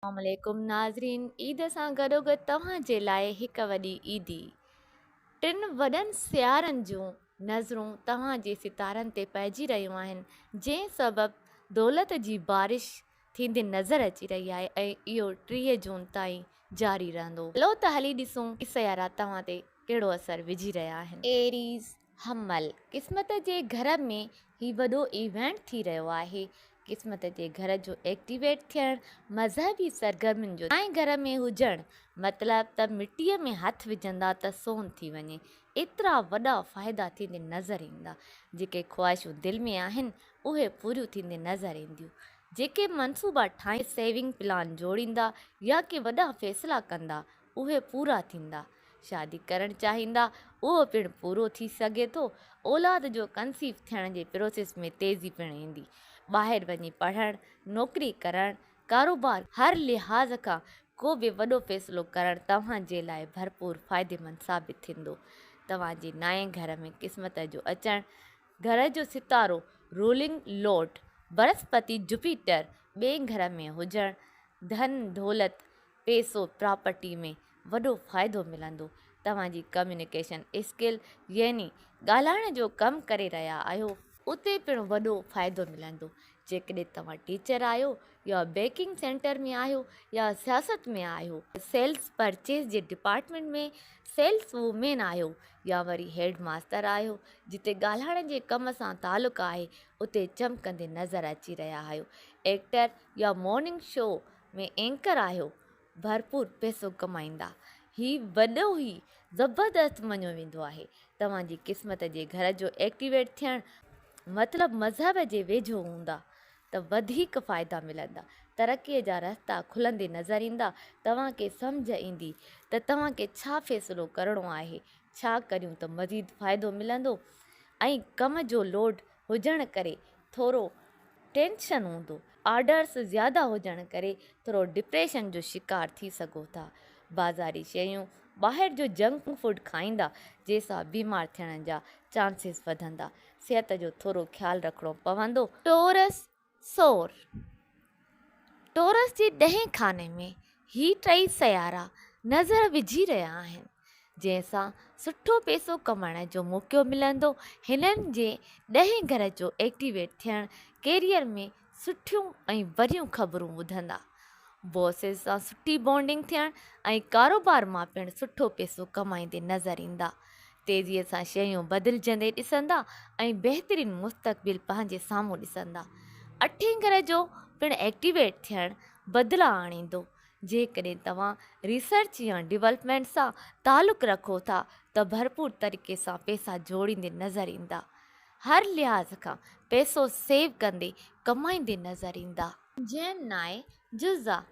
अस्सलामुअलैकुम नाज़रीन, ईद सां गॾोगॾु तव्हांजे लाइ हिकु वॾी ईदी। टिनि वॾनि सियारनि जूं नज़रूं तव्हांजे सितारनि ते पइजी रहियूं आहिनि, जंहिं सबबु दौलत जी बारिश थींदी नज़र अची रही आहे ऐं इहो 30 जून ताईं जारी रहंदो। हलो त हली ॾिसूं ही सियारा तव्हां ते कहिड़ो असरु विझी रहिया आहिनि। एरीज़ हमल क़िस्मत जे घर में ही वॾो इवेंट थी रहियो आहे। क़िस्मत जे घर जो एक्टिवेट थियणु मज़हबी सरगर्मियुनि जो ऐं घर में हुजणु मतिलबु त मिटीअ में हथु विझंदा त सोन थी वञे। एतिरा वॾा फ़ाइदा थींदे नज़र ईंदा। जेके ख़्वाहिशूं दिलि में आहिनि उहे पूरियूं थींदे नज़र ईंदियूं। जेके मनसूबा ठाहे सेविंग प्लान जोड़ींदा या के वॾा फ़ैसिला कंदा उहे पूरा थींदा। शादी करणु चाहींदा उहो पिणु पूरो थी सघे थो। औलाद जो कंसीव थियण जे प्रोसेस में तेज़ी पिणु ईंदी। ॿाहिरि वञी पढ़णु, नौकिरी करणु, कारोबार, हर लिहाज़ खां को बि वॾो फ़ैसिलो करणु तव्हांजे लाइ भरपूर फ़ाइदेमंद साबित थींदो। तव्हांजे नए घर में क़िस्मत जो अचणु, घर जो सितारो रूलिंग लॉर्ड बृहस्पति जुपिटर ॿिए घर में हुजणु, धन दौलत पैसो प्रॉपर्टी में वॾो फ़ाइदो मिलंदो। तव्हांजी कम्युनिकेशन स्किल यानी ॻाल्हाइण जो कमु करे रहिया आहियो उते पिणु वॾो फ़ाइदो मिलंदो। जेकॾहिं तव्हां टीचर आहियो या बेकिंग सेंटर में आहियो या सियासत में आहियो, सेल्स परचेज जे डिपार्टमेंट में सेल्स वूमेन आहियो या वरी हेड मास्टर आहियो जिते ॻाल्हाइण जे कम सां तालुक़ु आहे उते चमकंदे नज़र अची रहिया आहियो। एक्टर या मॉर्निंग शो में एंकर आहियो, भरपूर पैसो कमाईंदा। ही वॾो ई ज़बरदस्त मञियो वेंदो आहे। तव्हांजी क़िस्मत जे घर जो एक्टिवेट थियणु मतिलबु मज़हब जे वेझो हूंदा त वधीक फ़ाइदा मिलंदा। तरक़ीअ जा रस्ता खुलंदे नज़र ईंदा। तव्हांखे सम्झ ईंदी त तव्हांखे छा फ़ैसिलो करिणो आहे, छा करियूं त मज़ीद फ़ाइदो मिलंदो। ऐं कम जो लोड हुजण करे थोरो टेंशन हूंदो। ऑर्डर्स ज़्यादा हुजण करे थोरो डिप्रेशन जो शिकार थी सघो था। बाज़ारी शयूं, ॿाहिरि जो जंक फूड खाईंदा जंहिंसां बीमार थियण जा चांसिस वधंदा। सिहत जो थोरो ख़्यालु रखिणो पवंदो। टोरस सोर टोरस जे 10 खाने में ही टई सियारा नज़र विझी रहिया आहिनि, जंहिंसां सुठो पैसो कमाइण जो मौक़ो मिलंदो। हिननि जे 10 घर जो एक्टिवेट थियणु कैरियर में सुठियूं ऐं वरियूं ख़बरूं ॿुधंदा। बॉसिस सां सुठी बॉन्डिंग थियणु ऐं कारोबार मां पिणु सुठो पैसो कमाईंदे नज़र ईंदा। तेज़ीअ सां शयूं बदिलजंदे ॾिसंदा ऐं बहितरीनु मुस्तक़बिल पंहिंजे साम्हूं ॾिसंदा। 8 घर जो पिणु एक्टिवेट थियणु बदिला आणींदो। जेकॾहिं तव्हां रिसर्च या डेवलपमेंट सां तालुक़ु रखो था त भरपूर तरीक़े सां पैसा जोड़ींदे नज़र ईंदा। हर लिहाज़ खां पैसो सेव कंदे कमाईंदे नज़र ईंदा। जेमिनाई जुज़ा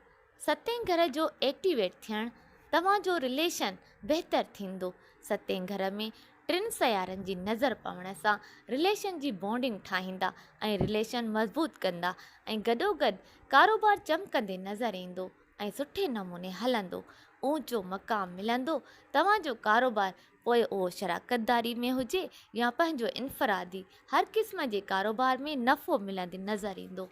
7 घर जो एक्टिवेट थियणु तव्हांजो रिलेशन बहितर थींदो। 7 घर में 3 सियारनि जी नज़र पवण सां रिलेशन जी बॉन्डिंग ठाहींदा ऐं रिलेशन मज़बूत कंदा ऐं गॾोगॾु कारोबार चमकंदे नज़र ईंदो ऐं सुठे नमूने हलंदो। ऊंचो मक़ाम मिलंदो। तव्हांजो कारोबार पोइ उहो शराकतदारी में हुजे या पंहिंजो इनफ़रादी, हर क़िस्म जे कारोबार में नफ़ो मिलंदे नज़र ईंदो।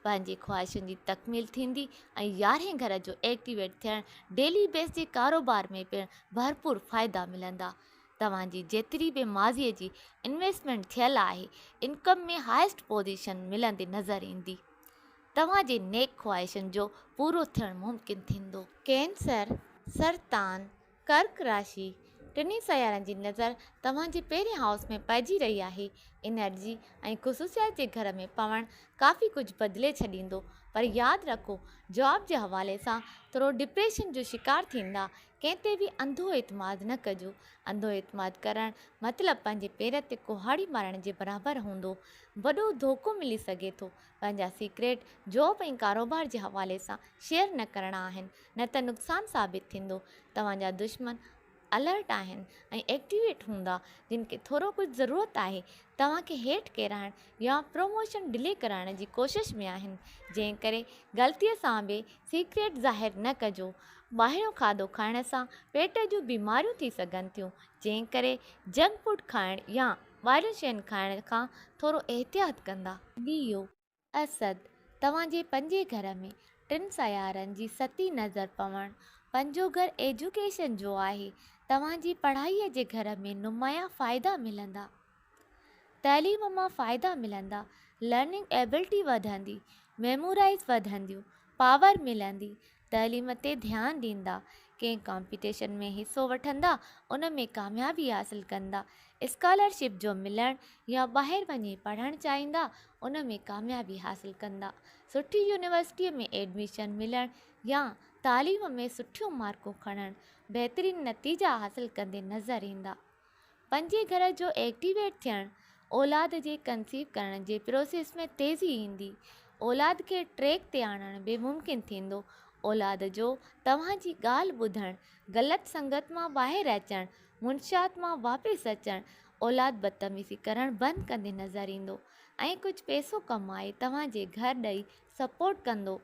पंहिंजी ख़्वाहिशुनि जी तकमील थींदी ऐं 11 घर जो एक्टिवेट थियणु डेली बेस जे कारोबार में पिणु भरपूर फ़ाइदा मिलंदा। तव्हांजी जेतिरी बि माज़ीअ जी इन्वेस्टमेंट थियल आहे, इनकम में हाइस्ट पोजीशन मिलंदे नज़र ईंदी। तव्हांजे नेक ख़्वाहिशुनि जो पूरो थियणु मुमकिन थींदो। कैंसर, सरतान, कर्क राशि टिनी सियारनि जी नज़र तव्हांजे पहिरें हाउस में पइजी रही आहे। एनर्जी ऐं ख़ुशूसियात जे घर में पवणु काफ़ी कुझु बदिले छॾींदो, पर यादि रखो जॉब जे हवाले सां थोरो डिप्रेशन जो शिकार थींदा। कंहिं ते बि अंधो एतमाद न कजो। अंधो एतमाद करणु मतिलबु पंहिंजे पेर ते कुहाड़ी मारण जे बराबरि हूंदो। वॾो धोखो मिली सघे थो। पंहिंजा सीक्रेट जॉब ऐं कारोबार जे हवाले सां शेयर न करणा आहिनि, न त नुक़सानु साबित थींदो। तव्हांजा दुश्मन अलर्ट आहिनि ऐं एक्टिवेट हूंदा, जिन खे थोरो कुझु ज़रूरत आहे तव्हांखे हेठि किराइणु या प्रमोशन डिले कराइण जी कोशिशि में आहिनि। जंहिं करे ग़लतीअ सां बि सीक्रेट ज़ाहिरु न कजो। ॿाहिरियों खाधो खाइण सां पेट जूं बीमारियूं थी सघनि थियूं, जंहिं करे जंक फूड खाइणु या ॿाहिरियूं शयूं खाइण खां थोरो एहतियात कंदा। ॾियो असद तव्हांजे 5 घर में टिनि सयारनि जी सती नज़र पवणु। पंजो घर एजुकेशन जो आहे। तव्हांजी पढ़ाईअ जे घर में नुमाया फ़ाइदा मिलंदा। तइलीम मां फ़ाइदा मिलंदा। लर्निंग एबिलिटी वधंदी, मेमोराइज़ वधंदियूं, पावर मिलंदी। तइलीम ते ध्यानु ॾींदा, कंहिं कॉम्पिटिशन में हिसो वठंदा, उन में कामयाबी हासिलु कंदा। स्कॉलरशिप जो मिलणु या ॿाहिरि वञी पढ़णु चाहींदा, उन में कामयाबी हासिलु कंदा। सुठी यूनिवर्सिटीअ में एडमिशन मिलणु या तालीम में सुठियूं मार्कूं खणणु, बहितरीनु नतीजा हासिलु कंदे नज़र ईंदा। पंजे घर जो एक्टिवेट थियणु, औलाद जे कंसीव करण जे प्रोसेस में तेज़ी ईंदी। औलाद खे ट्रैक ते आणणु बि मुमकिन थींदो। औलाद जो तव्हांजी ॻाल्हि ॿुधणु, ग़लति संगत मां ॿाहिरि अचणु, मुंशियात मां वापसि अचणु, औलाद बदतमीज़ी करणु बंदि कंदे नज़र ईंदो ऐं कुझु पैसो कमाए तव्हांजे घर ॾेई सपोर्ट कंदो।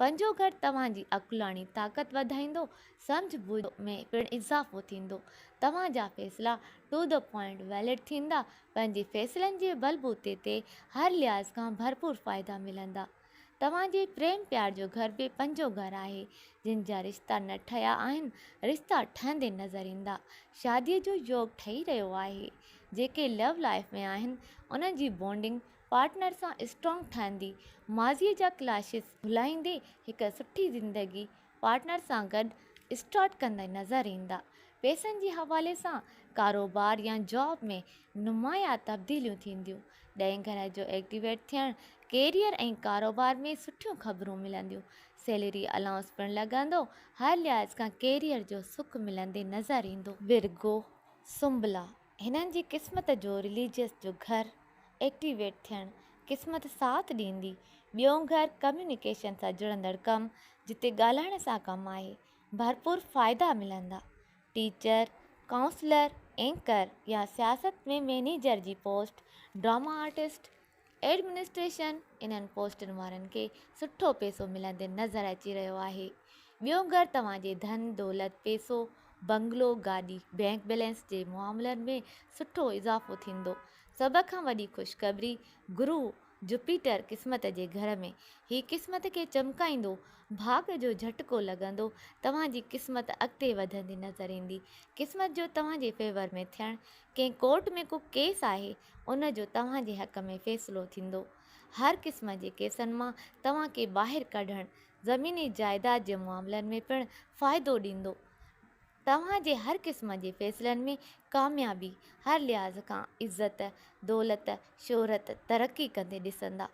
पंजो घर तव्हांजी अकुलाणी ताक़त वधाईंदो। सम्झ बुझ में पिणु इज़ाफ़ो थींदो। तव्हांजा फ़ैसिला टू द पॉइंट वैलिड थींदा। पंहिंजे फ़ैसिलनि जे बलबूते ते हर लिहाज़ खां भरपूर फ़ाइदा मिलंदा। तव्हांजे प्रेम प्यार जो घर बि पंजो घर आहे। जिन जा रिश्ता न ठहिया आहिनि, रिश्ता ठहंदे नज़र ईंदा। शादीअ जो योग ठही रहियो आहे। जेके लव लाइफ में आहिनि, उन्हनि जी बॉन्डिंग पार्टनर सां स्ट्रॉन्ग ठहंदी। माज़ीअ जा क्लैशिस भुलाईंदे हिकु सुठी ज़िंदगी पार्टनर सां गॾु स्टार्ट कंदा नज़र ईंदा। पैसनि जे हवाले सां कारोबार या जॉब में नुमाया तब्दीलियूं थींदियूं। ॾहें घर जो एक्टिवेट थियणु, कैरियर ऐं कारोबार में सुठियूं ख़बरूं मिलंदियूं। सैलरी अलाउंस पिणु लॻंदो। हर लिहाज़ खां कैरियर जो सुख मिलंदे नज़र ईंदो। विर्गो, सुंबला, हिननि जी क़िस्मत जो रिलीजियस जो घर एक्टिवेट थियणु, क़िस्मत साथ ॾींदी। ॿियों घर कम्युनिकेशन सां जुड़ंदड़ कमु, जिते ॻाल्हाइण सां कमु आहे, भरपूर फ़ाइदा मिलंदा। टीचर, काउंसलर, एंकर या सियासत में मैनेजर जी पोस्ट, ड्रामा आर्टिस्ट, एडमिनिस्ट्रेशन, इन्हनि पोस्टनि वारनि खे सुठो पैसो मिलंदे नज़र अची रहियो आहे। ॿियों घर तव्हांजे धन दौलत, पैसो, बंगलो, गाॾी, बैंक बैलेंस जे मामलनि में सुठो इज़ाफ़ो थींदो। सभ खां वॾी ख़ुशख़बरी, गुरु जुपिटर क़िस्मत जे घर में। हीअ क़िस्मत खे चमकाईंदो। भाग जो झटको लॻंदो। तव्हांजी क़िस्मत अॻिते वधंदी नज़र ईंदी। क़िस्मत जो तव्हांजे फेवर में थियणु, कंहिं कोर्ट में को केस आहे, उन जो तव्हांजे हक़ में फ़ैसिलो थींदो। हर क़िस्म जे केसनि मां तव्हांखे ॿाहिरि कढणु, ज़मीनी जाइदाद जे मामलनि में पिणु फ़ाइदो ॾींदो। तव्हांजे हर क़िस्म जे फ़ैसिलनि में कामयाबी, हर लिहाज़ खां इज़त, दौलत, शोहरत तरक़ी कंदे ॾिसंदा।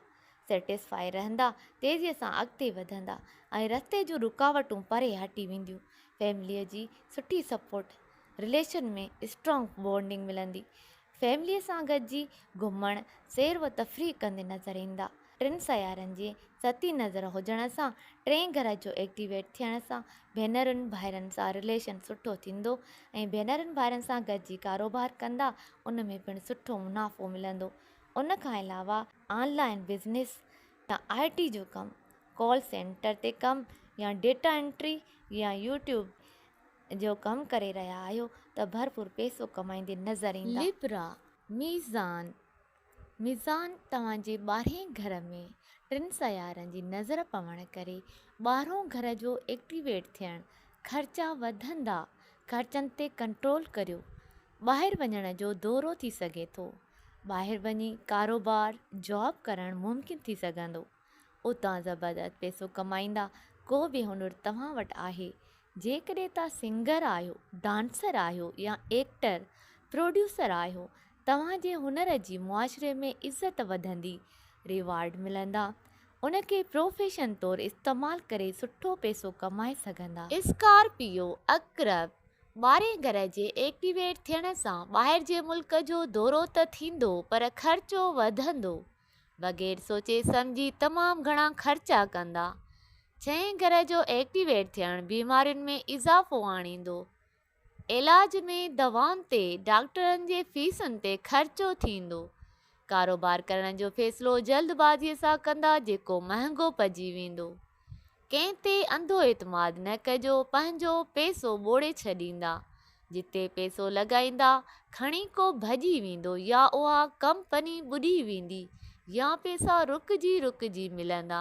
सेटिस्फाई रहंदा, तेज़ीअ सां अॻिते वधंदा ऐं रस्ते जूं रुकावटूं परे हटी वेंदियूं। फैमिलीअ जी सुठी सपोर्ट, रिलेशन में स्ट्रॉन्ग बॉन्डिंग मिलंदी। फैमिलीअ सां गॾिजी घुमणु, सैर व तफ़रीह कंदे नज़र ईंदा। टिनि सयारनि जी सती नज़र हुजण सां, टें घर जो एक्टिवेट थियण सां भेनरुनि भाइरनि सां रिलेशन सुठो थींदो ऐं भेनरुनि भाइरनि सां गॾिजी कारोबार कंदा, उन में पिणु सुठो मुनाफ़ो मिलंदो। उन खां अलावा ऑनलाइन बिज़नेस या IT जो कमु, कॉल सेंटर ते कमु या डेटा एंट्री या यूट्यूब जो कमु करे रहिया आहियो त भरपूर पैसो कमाईंदे नज़र ईंदा। लिब्रा, मीज़ान, मीज़ान तव्हांजे 12हें घर में टिनि सयारनि जी नज़र पवण करे 12हों घर जो एक्टिवेट थियणु, ख़र्चा वधंदा। ख़र्चनि ते कंट्रोल करियो। ॿाहिरि वञण जो दौरो थी सघे थो। ॿाहिरि वञी कारोबार, जॉब करणु मुमकिन थी सघंदो। उतां ज़बरदस्त पैसो कमाईंदा। को बि हुनुर तव्हां वटि आहे। जेकॾहिं तव्हां सिंगर आहियो, डांसर आहियो या एक्टर, प्रोड्यूसर आहियो, तव्हांजे हुनर जी मुआशरे में इज़त वधंदी। रिवार्ड मिलंदा। उनखे प्रोफेशन तौरु इस्तेमालु करे सुठो पैसो कमाए सघंदा। स्कॉर्पियो, अक्रब, 12हें घर जे एक्टिवेट थियण सां ॿाहिरि जे मुल्क जो दौरो त थींदो, पर ख़र्चो वधंदो। बग़ैर सोचे सम्झी तमामु घणा ख़र्चा कंदा। 6हें घर जो एक्टिवेट थियणु बीमारियुनि में इज़ाफ़ो आणींदो। इलाज में दवाउनि ते, डॉक्टरनि जे फीसुनि ते ख़र्चो थींदो। कारोबार करण जो फ़ैसिलो जल्दबाज़ीअ सां कंदा, जेको महांगो पइजी वेंदो। कंहिं ते अंधो एतमाद न कजो। पंहिंजो पैसो ॿोड़े छॾींदा। जिते पैसो लॻाईंदा, खणी को भॼी वेंदो या उहा कंपनी ॿुॾी वेंदी या पैसा रुकिजी रुकिजी मिलंदा।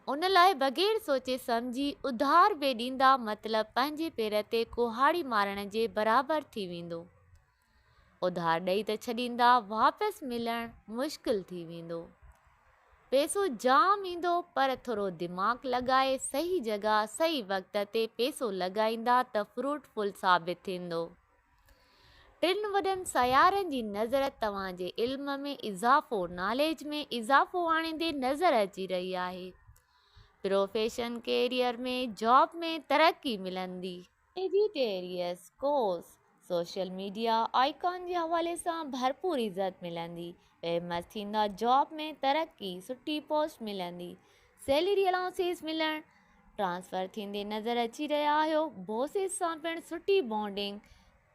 उन लाइ बग़ैर सोचे सम्झी उधार बि ॾींदा मतिलबु पंहिंजे पेर ते कुहाड़ी मारण जे बराबरि थी वेंदो। उधार ॾेई त छॾींदा, वापसि मिलणु मुश्किल थी वेंदो। पैसो जाम ईंदो, पर थोरो दिमाग़ लॻाए सही जॻह सही वक़्त ते पैसो लॻाईंदा त फ्रूटफुल साबित थींदो। 3 वॾनि सयारनि जी नज़र तव्हांजे इल्म में इज़ाफ़ो, नॉलेज में इज़ाफ़ो आणींदे नज़र अची रही आहे। प्रोफेशन, कैरियर में, जॉब में तरक्की मिलंदी। एडिटेरियस कोर्स, सोशल मीडिया आइकॉन जे हवाले सां भरपूर इज़त मिलंदी। फेमस थींदा, जॉब में तरक्की, सुठी पोस्ट मिलंदी, सैलरी अलाउंसेस मिलणु, ट्रांसफ़र थींदे नज़र अची रहिया आहियो। बॉसिस सां पिणु सुठी बॉन्डिंग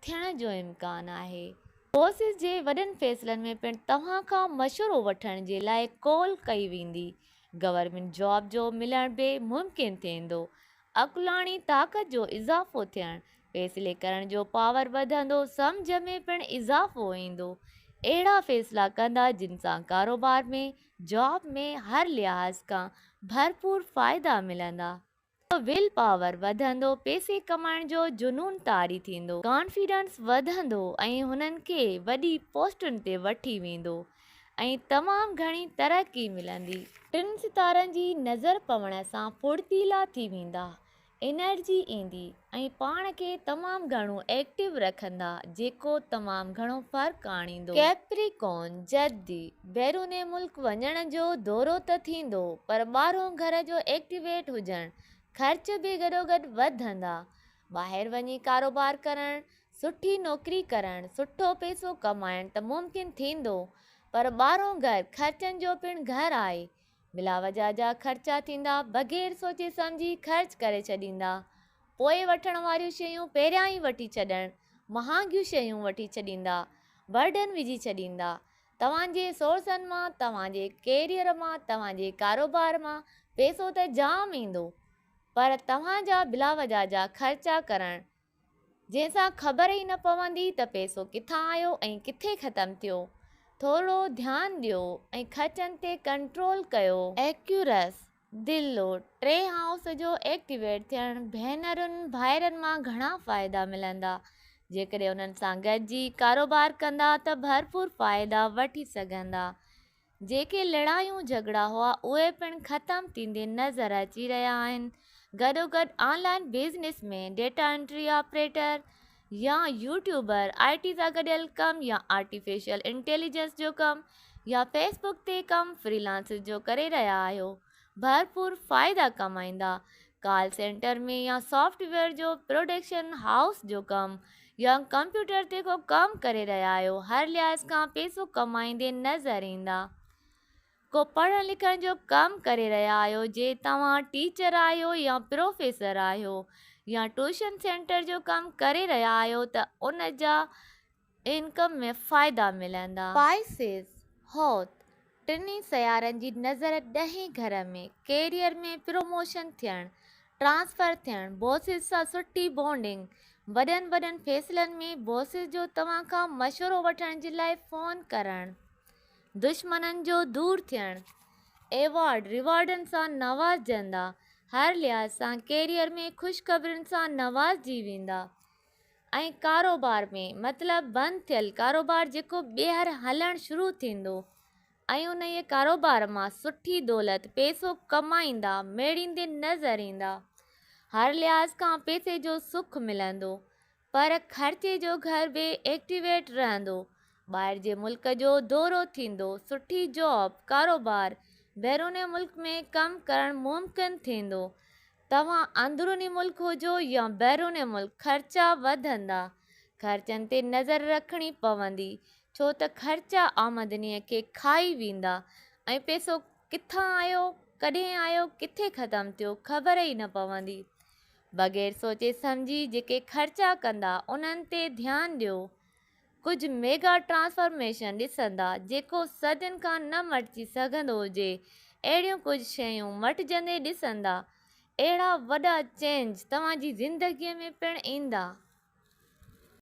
थियण जो इम्कान आहे। बॉसिस जे वॾनि फ़ैसिलनि में पिणु तव्हां खां मशवरो वठण जे लाइ कॉल कई वेंदी। गवर्नमेंट जॉब जो मिलण बि मुमकिन थींदो। अकुलाणी ताक़त जो इज़ाफ़ो थियणु, फ़ैसिले करण जो पावर वधंदो, सम्झ में पिणु इज़ाफ़ो ईंदो। अहिड़ा फ़ैसिला कंदा जिन सां कारोबार में, जॉब में हर लिहाज़ खां भरपूर फ़ाइदा मिलंदा। विल पावर वधंदो, पैसे कमाइण जो जुनून तारी थींदो, कॉन्फिडेंस वधंदो ऐं हुननि खे वॾी पोस्टुनि ते वठी वेंदो ऐं तमामु घणी तरक्की मिलंदी। 3 सितारनि जी नज़र पवण सां फुर्तीला थी वेंदा, एनर्जी ईंदी ऐं पाण खे तमामु घणो एक्टिव रखंदा, जेको तमामु घणो फ़र्क़ु आणींदो। कैप्रिकॉर्न जल्दी बैरून मुल्क वञण जो दौरो त थींदो, पर ॿाहिरों घर जो एक्टिवेट हुजणु, ख़र्च बि गॾोगॾु वधंदा। ॿाहिरि वञी कारोबार करणु, सुठी नौकरी करणु, सुठो पैसो कमाइणु त मुमकिन थींदो, पर ॿाहिरों घरु ख़र्चनि जो पिणु घरु आहे। बिलावजा जा ख़र्चा थींदा, बग़ैर सोचे सम्झी ख़र्च करे छॾींदा। पोइ वठण वारियूं शयूं पहिरियां ई वठी छॾणु, महांगियूं शयूं वठी छॾींदा, बर्डन विझी छॾींदा। तव्हांजे सोर्सनि मां, तव्हांजे कैरियर मां, तव्हांजे कारोबार मां पैसो त जाम ईंदो, पर तव्हांजा बिलावजा जा ख़र्चा करणु, जंहिंसां ख़बर ई न पवंदी त पैसो किथां आयो ऐं किथे ख़तमु थियो। थोरो ध्यानु ॾियो ऐं ख़र्चनि ते कंट्रोल कयो। एक्यूरस दिलो, 3 हाउस जो एक्टिवेट थियणु, भेनरुनि भाइरनि मां घणा फ़ाइदा मिलंदा। जेकॾहिं उन्हनि सां गॾिजी कारोबार कंदा त भरपूर फ़ाइदा वठी सघंदा। जेके लड़ायूं झगड़ा हुआ उहे पिणु ख़तमु थींदे नज़र अची रहिया आहिनि। गॾोगॾु ऑनलाइन बिज़नेस में डेटा एंट्री ऑपरेटर या यूट्यूबर, IT सां गॾियल कमु या आर्टिफिशियल इंटेलिजेंस जो कमु या फेसबुक ते कमु, फ्रीलांसिस जो करे रहिया आहियो, भरपूर फ़ाइदा कमाईंदा। कॉल सेंटर में या सॉफ्टवेयर जो प्रोडक्शन हाउस जो कमु या कंप्यूटर ते को कमु करे रहिया आहियो, हर लिहाज़ खां पैसो कमाईंदे नज़र ईंदा। को पढ़ण लिखण जो कमु करे रहिया आहियो, जे तव्हां टीचर आहियो या प्रोफेसर आहियो या ट्यूशन सेंटर जो कमु करे रहिया आहियो त उन जा इनकम में फ़ाइदा मिलंदा। पाइसिस हौत, 3 सयारनि जी नज़र 10 घर में, कैरियर में प्रमोशन थियणु, ट्रांसफ़र थियणु, बॉसिस सां सुठी बॉन्डिंग, वॾनि फ़ैसिलनि में बॉसिस जो तव्हां खां मशवरो वठण जे लाइ फ़ोन करणु, दुश्मननि जो दूर थियणु, एवॉर्ड रिवॉर्डनि सां नवाजंदा, हर लिहाज़ सां कैरियर में ख़ुशख़बरियुनि सां नवाजी वेंदा। ऐं कारोबार में मतिलबु बंदि थियल कारोबार जेको ॿीहर हलणु शुरू थींदो ऐं उन जे कारोबार मां सुठी दौलत पैसो कमाईंदा, मेड़ींदे नज़र ईंदा। हर लिहाज़ खां पैसे जो सुख मिलंदो, पर ख़र्चे जो घर बि एक्टिवेट रहंदो। ॿाहिरि जे मुल्क जो दौरो थींदो, सुठी जॉब, कारोबार, बैरून मुल्क में कमु करणु मुमकिन थींदो। तव्हां अंदरूनी मुल्क हुजो या बैरून मुल्क, ख़र्चा वधंदा। ख़र्चनि ते नज़र रखणी पवंदी, छो त ख़र्चा आमदनीअ खे खाई वेंदा ऐं पैसो किथां आयो, कॾहिं आयो, किथे ख़तमु थियो, ख़बर ई न पवंदी। बग़ैर सोचे सम्झी जेके ख़र्चा कंदा उन्हनि ते ध्यानु ॾियो। कुझु मेगा ट्रांसफॉर्मेशन ॾिसंदा, जेको सदियुनि खां न मटिजी सघंदो हुजे। अहिड़ियूं कुझु शयूं मटिजंदे ॾिसंदा। अहिड़ा वॾा चेंज तव्हांजी ज़िंदगीअ में पिणु ईंदा।